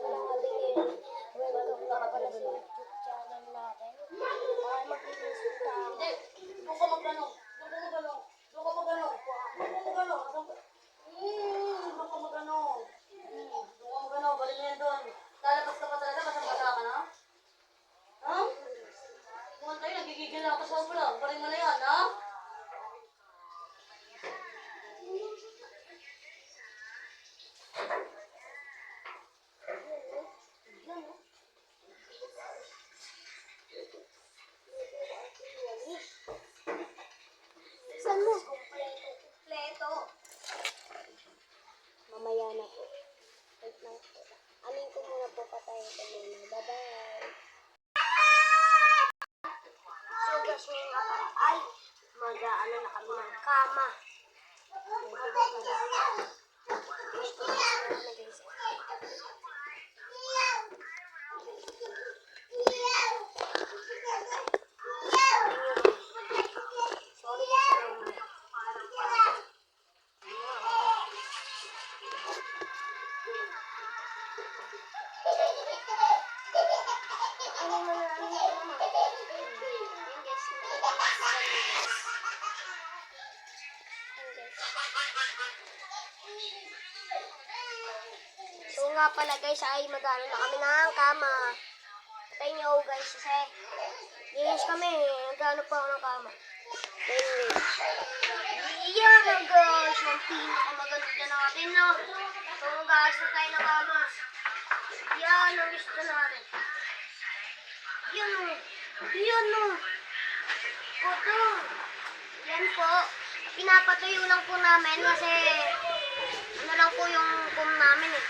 Welcome na pala sa YouTube channel natin. Okay, mag-i-insulta ako. Hindi, doon ka magano. Doon ka magano. Doon ka magano. Doon ka magano. Doon ka magano. Balik mo yan doon. Lalabas ka pa talaga, basang-basa ka na? Ha? Bukan tayo, nagigigil na ako sa ulo. Balik mo na yan, ha? Saan mo? Kompleto. Mamaya na po. Wait lang po. Amin ko muna po, patayin ko muna. Bye-bye. So guys, ngayon nga pala ay mag-ano na kami ng kama. Sorry guys. So nga pala guys ay mag-ano na kami ng kama. Patayin niyo ako guys kasi linis kami. Nag-ano pa ako ng kama. Anyways. Yan na guys. Yung pinakamaganda natin no. So guys na tayo ng kama. Yan ang gusto natin. Yan o. Yan o. Ito. Yan po. Pinapatuyo lang po namin kasi ano lang po yung kum namin eh.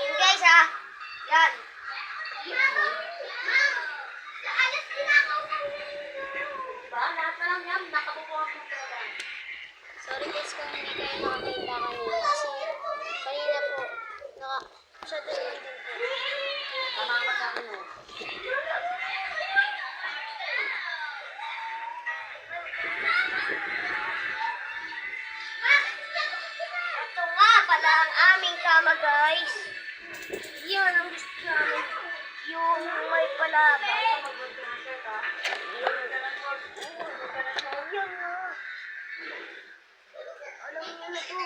Yan guys ah. Yan. Diba? Lahat na lang yan. Nakabubuhan mo talaga. Sorry guys kung hindi kayo nakakita kanina kasi kanina po masyado naman din po. Tama ka sa akin, no? Ito nga pala ang aming kama guys. Yan ang gusto namin. Yung may palaba. Yan na. Alam niyo na to.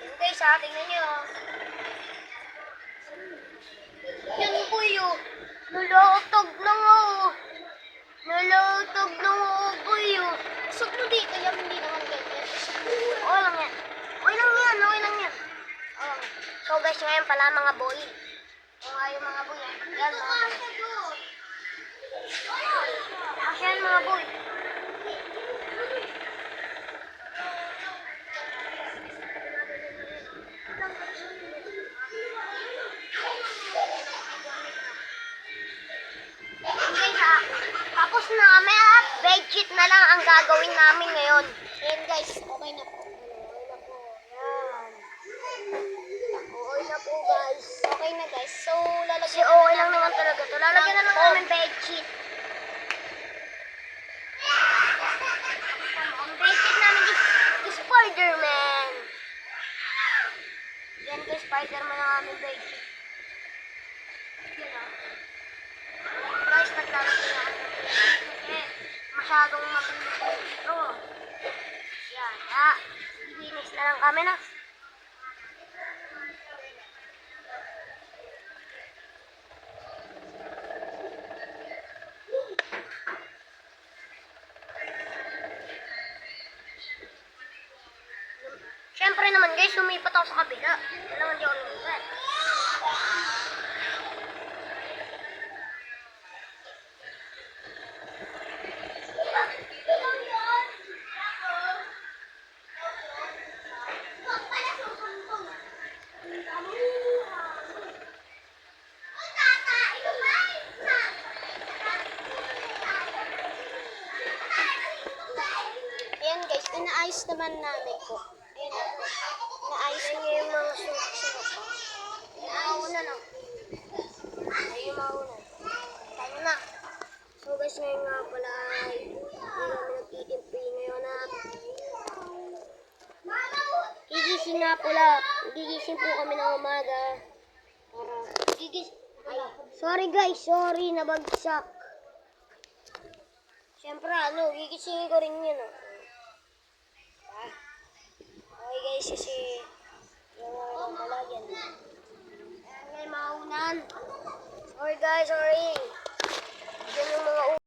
Yan guys ha, tingnan nyo. Yan po yun. Nalotog na nga oh. Nalotog na nga po yun. Usap mo dito, yan hindi naman ganyan. Okay lang yan. Okay lang yan, okay lang yan. So guys, ngayon pala mga boy. Kung ayaw mga boy, yan mga boy. Ayan mga boy. Tapos na kami at bedsheet na lang ang gagawin namin ngayon. Ayan guys, okay na po. Okay na po. Yan. Okay na po guys. Okay na guys. So, lalagyan okay lang naman talaga to. Lalagyan na lang namin bedsheet. Ang bedsheet namin is Spider-Man. Yan guys, Spider-Man ang aming bedsheet. Yan o. Guys, naglalagay na ako kasi masyadong mabilis dito. Yan, ha. Linis na lang kami na. Siyempre naman guys, lumipat ako sa kabila. Wala naman di ako lumipat. inaayos naman namin po. Ayun na po. Inaayos na yung mga sunok-sunok po. Inauna na. Ayun yung mauna. Tayo na. So guys, ngayon nga pala ay hindi kami nagtitimpi ngayon na gigising nga pala. Gigising po kami ng umaga. Ay, sorry guys, sorry, nabagsak. Siyempre, gigisingin ko rin yun.